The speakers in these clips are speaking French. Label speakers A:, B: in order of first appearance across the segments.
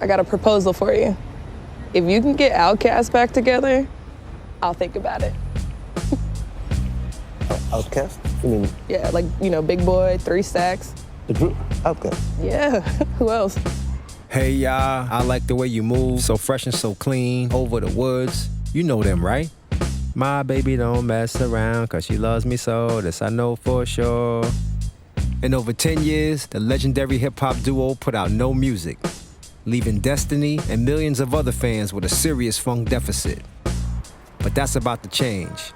A: got a proposal for you. If you can get Outkast back together, I'll think about it.
B: Outkast? You mean?
A: Yeah, like, you know, Big Boy, 3 Stacks.
B: The group? Outkast?
A: Yeah, who else?
C: Hey, y'all, I like the way you move, so fresh and so clean, over the woods. You know them, right? My baby don't mess around, cause she loves me so, this I know for sure. In over 10 years, the legendary hip-hop duo put out no music, leaving Destiny and millions of other fans with a serious funk deficit. But that's about to change,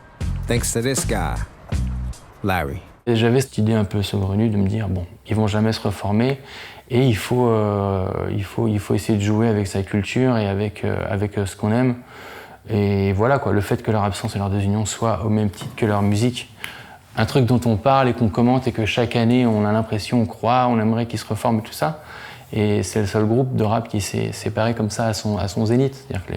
C: thanks to this guy, Larry.
D: Et j'avais cette idée un peu saugrenue de me dire, bon, ils vont jamais se reformer et il faut essayer de jouer avec sa culture et avec ce qu'on aime. Et voilà quoi, le fait que leur absence et leur désunion soient au même titre que leur musique, un truc dont on parle et qu'on commente et que chaque année on a l'impression, on croit, on aimerait qu'ils se reforment et tout ça. Et c'est le seul groupe de rap qui s'est séparé comme ça à son zénith. C'est-à-dire que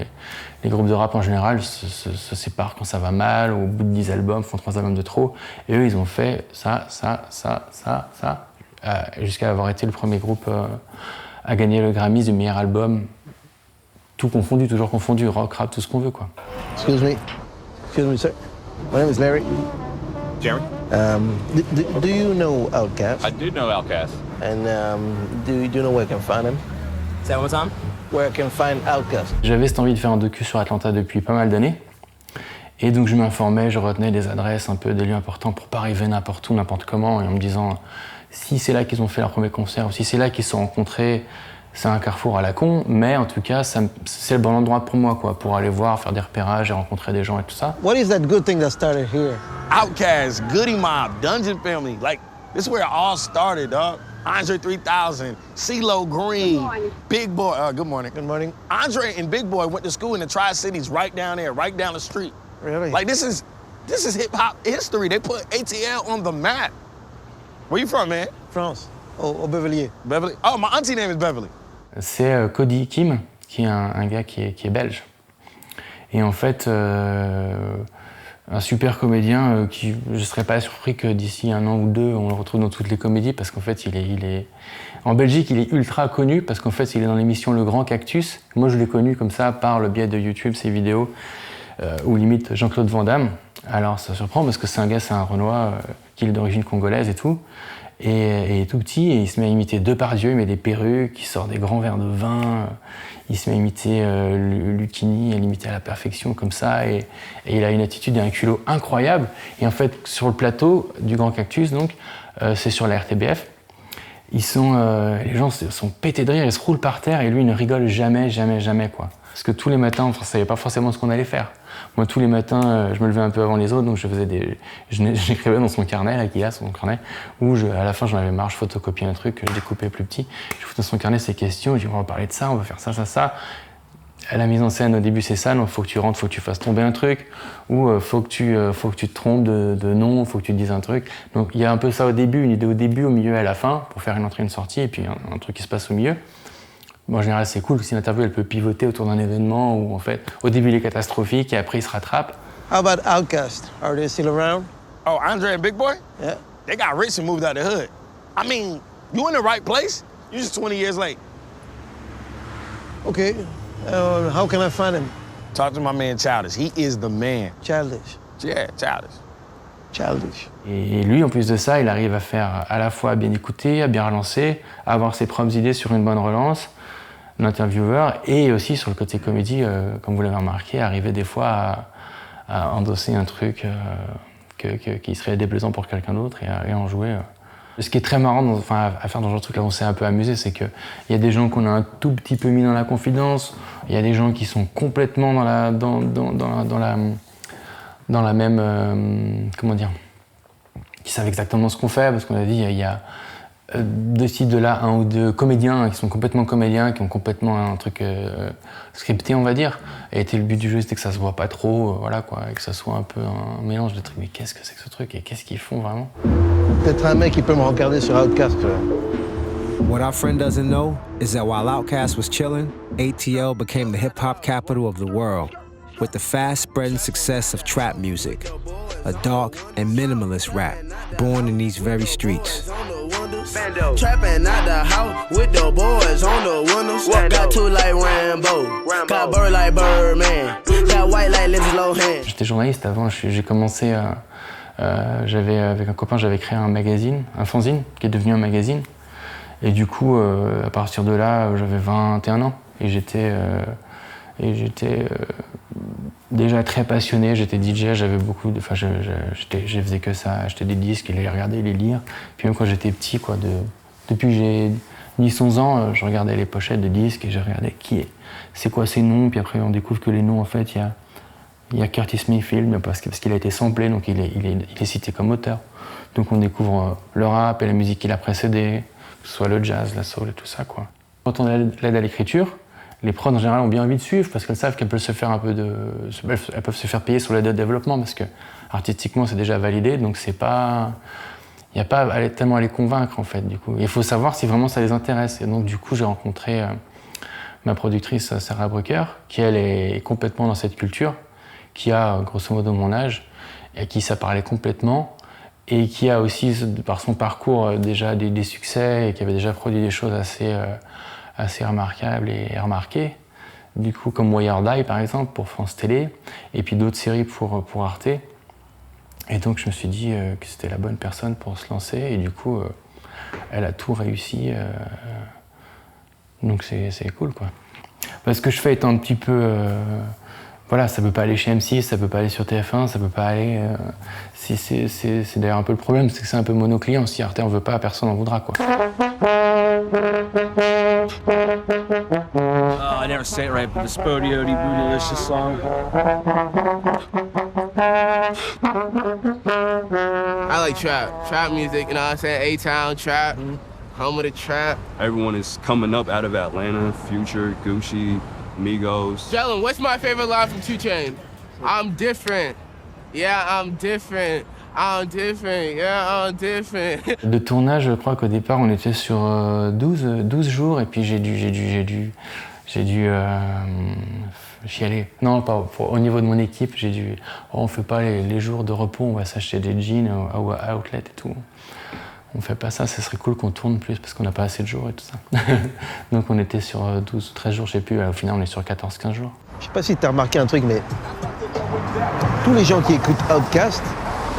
D: les groupes de rap en général se séparent quand ça va mal, au bout de 10 albums, font 3 albums de trop. Et eux, ils ont fait ça, jusqu'à avoir été le premier groupe à gagner le Grammy du meilleur album, tout confondu, toujours confondu, rock, rap, tout ce qu'on veut, quoi.
B: Excuse me, sir. My name is Larry.
E: Jeremy?
B: Do you know Outkast?
E: I do know Outkast.
B: And do you know where I can find him?
F: Say that one time?
B: Where I can find Outkast.
D: J'avais cette envie de faire un docu sur Atlanta depuis pas mal d'années. Et donc je m'informais, je retenais des adresses, un peu des lieux importants pour pas arriver n'importe où, n'importe comment, et en me disant si c'est là qu'ils ont fait leur premier concert, ou si c'est là qu'ils se sont rencontrés, c'est un carrefour à la con, mais en tout cas, c'est le bon endroit pour moi, quoi, pour aller voir, faire des repérages et rencontrer des gens et tout ça.
B: What is that good thing that started here?
G: Outkast, Goody Mob, Dungeon Family. Like, this is where it all started, dog. Andre 3000, CeeLo Green, Big Boy. Good morning.
B: Good morning.
G: Andre and Big Boy went to school in the Tri-Cities right down there, right down the street.
B: Really?
G: Like, this is hip-hop history. They put ATL on the map. Where you from, man?
B: France. Au Beverly.
G: Beverly? Oh, my auntie name is Beverly.
D: C'est Cody Kim, qui est un gars qui est belge. Et en fait, un super comédien qui, je ne serais pas surpris que d'ici 1 an ou 2, on le retrouve dans toutes les comédies, parce qu'en fait, en Belgique, il est ultra connu, parce qu'en fait, il est dans l'émission Le Grand Cactus. Moi, je l'ai connu comme ça, par le biais de YouTube, ses vidéos, où limite Jean-Claude Van Damme. Alors, ça surprend, parce que c'est un Renois qui est d'origine congolaise et tout. Et il est tout petit, et il se met à imiter Depardieu, il met des perruques, il sort des grands verres de vin, il se met à imiter Lucchini, à l'imiter à la perfection comme ça, et il a une attitude et un culot incroyable. Et en fait, sur le plateau du Grand Cactus, donc, c'est sur la RTBF, les gens sont pétés de rire, ils se roulent par terre, et lui, il ne rigole jamais, quoi. Parce que tous les matins, on ne savait pas forcément ce qu'on allait faire. Moi, tous les matins, je me levais un peu avant les autres, donc j'écrivais dans son carnet, là, qu'il a son carnet, où à la fin, j'en avais marre, je photocopiais un truc, je découpais plus petit. Je foutais dans son carnet ses questions, je dis on va parler de ça, on va faire ça. À la mise en scène, au début, c'est ça, donc faut que tu rentres, faut que tu fasses tomber un truc, ou faut que tu te trompes de nom, faut que tu dises un truc. Donc il y a un peu ça au début, une idée au début, au milieu et à la fin, pour faire une entrée, une sortie, et puis un truc qui se passe au milieu. Bon, en général, c'est cool, si une interview, elle peut pivoter autour d'un événement où, en fait, au début, il est catastrophique et après, il se rattrape.
B: How about Outkast? Are they still around?
G: Oh, Andre and Big Boy?
B: Yeah.
G: They got rich and moved out of the hood. I mean, you in the right place, you're just 20 years late.
B: Okay. How can I find him?
G: Talk to my man Childish. He is the man.
B: Childish.
G: Yeah, Childish.
D: Et lui, en plus de ça, il arrive à faire à la fois à bien écouter, à bien relancer, à avoir ses propres idées sur une bonne relance, l'intervieweur, et aussi sur le côté comédie, comme vous l'avez remarqué, arriver des fois à endosser un truc qui serait déplaisant pour quelqu'un d'autre et à en jouer. Ce qui est très marrant à faire dans ce genre de truc, là on s'est un peu amusé, c'est qu'il y a des gens qu'on a un tout petit peu mis dans la confidence, il y a des gens qui sont complètement dans la même... comment dire, qui savent exactement ce qu'on fait, parce qu'on a dit, il y a de ci, de là, 1 ou 2 comédiens qui sont complètement comédiens, qui ont complètement un truc scripté, on va dire. Et le but du jeu, c'était que ça se voit pas trop, voilà quoi, et que ça soit un peu un mélange de trucs. Mais qu'est-ce que c'est que ce truc et qu'est-ce qu'ils font vraiment?
B: Peut-être un mec qui peut me regarder sur Outkast.
C: What our friend doesn't know is that while Outkast was chilling, ATL became the hip-hop capital of the world, with the fast-spreading success of trap music, a dark and minimalist rap born in these very streets.
F: Trapping out the house with the boys on the windows. Got two like Rambo. Got bird like Birdman. Got white like Lindsay Lohan.
D: J'étais journaliste avant, j'ai commencé avec un copain, j'avais créé un magazine, un fanzine, qui est devenu un magazine. Et du coup, à partir de là, j'avais 21 ans. Et j'étais déjà très passionné, j'étais DJ, j'avais beaucoup de... Enfin, je faisais que ça, acheter des disques et les regarder, les lire. Puis même quand j'étais petit, quoi, depuis que j'ai 10-11 ans, je regardais les pochettes de disques et je regardais c'est quoi ces noms. Puis après, on découvre que les noms, en fait, il y a Curtis Mayfield, parce qu'il a été samplé, donc il est cité comme auteur. Donc on découvre le rap et la musique qui l'a précédé, que ce soit le jazz, la soul et tout ça, quoi. Quand on l'aide à l'écriture, les prods en général ont bien envie de suivre parce qu'elles savent qu'elles peuvent se faire elles peuvent se faire payer sur l'aide de développement parce que artistiquement c'est déjà validé, donc il n'y a pas tellement à les convaincre en fait. Du coup, il faut savoir si vraiment ça les intéresse. Et donc du coup j'ai rencontré ma productrice Sarah Brucker, qui elle est complètement dans cette culture, qui a grosso modo mon âge et à qui ça parlait complètement et qui a aussi par son parcours déjà des succès et qui avait déjà produit des choses assez remarquables et remarquées, du coup comme Wired Eye par exemple pour France Télé, et puis d'autres séries pour Arte. Et donc je me suis dit que c'était la bonne personne pour se lancer, et du coup elle a tout réussi, donc c'est cool quoi. Parce que je fais étant un petit peu... voilà, ça peut pas aller chez M6, ça peut pas aller sur TF1, ça peut pas aller... c'est d'ailleurs un peu le problème, c'est que c'est un peu monoclient. Si Arte en veut pas, personne en voudra quoi.
H: Oh, I never say it right, but the Spodio Di Bootylicious song.
F: I like trap music, you know what I'm saying? A-Town, trap, home of the trap.
H: Everyone is coming up out of Atlanta, Future, Gucci, Migos.
F: Jalen, what's my favorite line from 2 Chainz? I'm different. Yeah, I'm different. I'm different. Yeah, I'm different.
D: De tournage, je crois qu'au départ, on était sur 12 jours, et puis j'ai dû chialer. Non, pas au niveau de mon équipe, on fait pas les jours de repos, on va s'acheter des jeans à Outlet et tout. On fait pas ça serait cool qu'on tourne plus parce qu'on n'a pas assez de jours et tout ça. Donc on était sur 12 ou 13 jours, je sais plus, au final on est sur 14-15 jours.
B: Je sais pas si t'as remarqué un truc, mais tous les gens qui écoutent Outkast,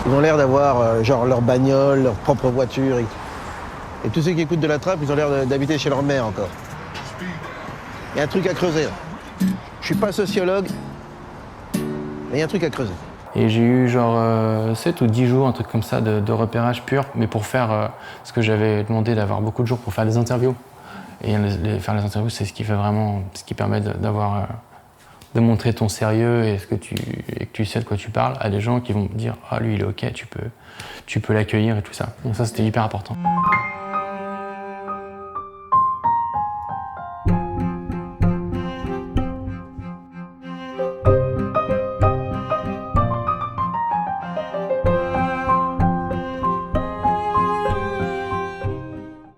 B: ils ont l'air d'avoir genre leur bagnole, leur propre voiture. Et tous ceux qui écoutent de la trap, ils ont l'air d'habiter chez leur mère encore. Il y a un truc à creuser. Je suis pas sociologue, mais il y a un truc à creuser.
D: Et j'ai eu genre 7 ou 10 jours, un truc comme ça, de repérage pur, mais pour faire ce que j'avais demandé d'avoir beaucoup de jours pour faire des interviews. Et faire les interviews, c'est ce qui fait vraiment, ce qui permet de montrer ton sérieux et que tu sais de quoi tu parles à des gens qui vont dire « Ah, lui, il est OK, tu peux l'accueillir et tout ça ». Donc ça, c'était hyper important.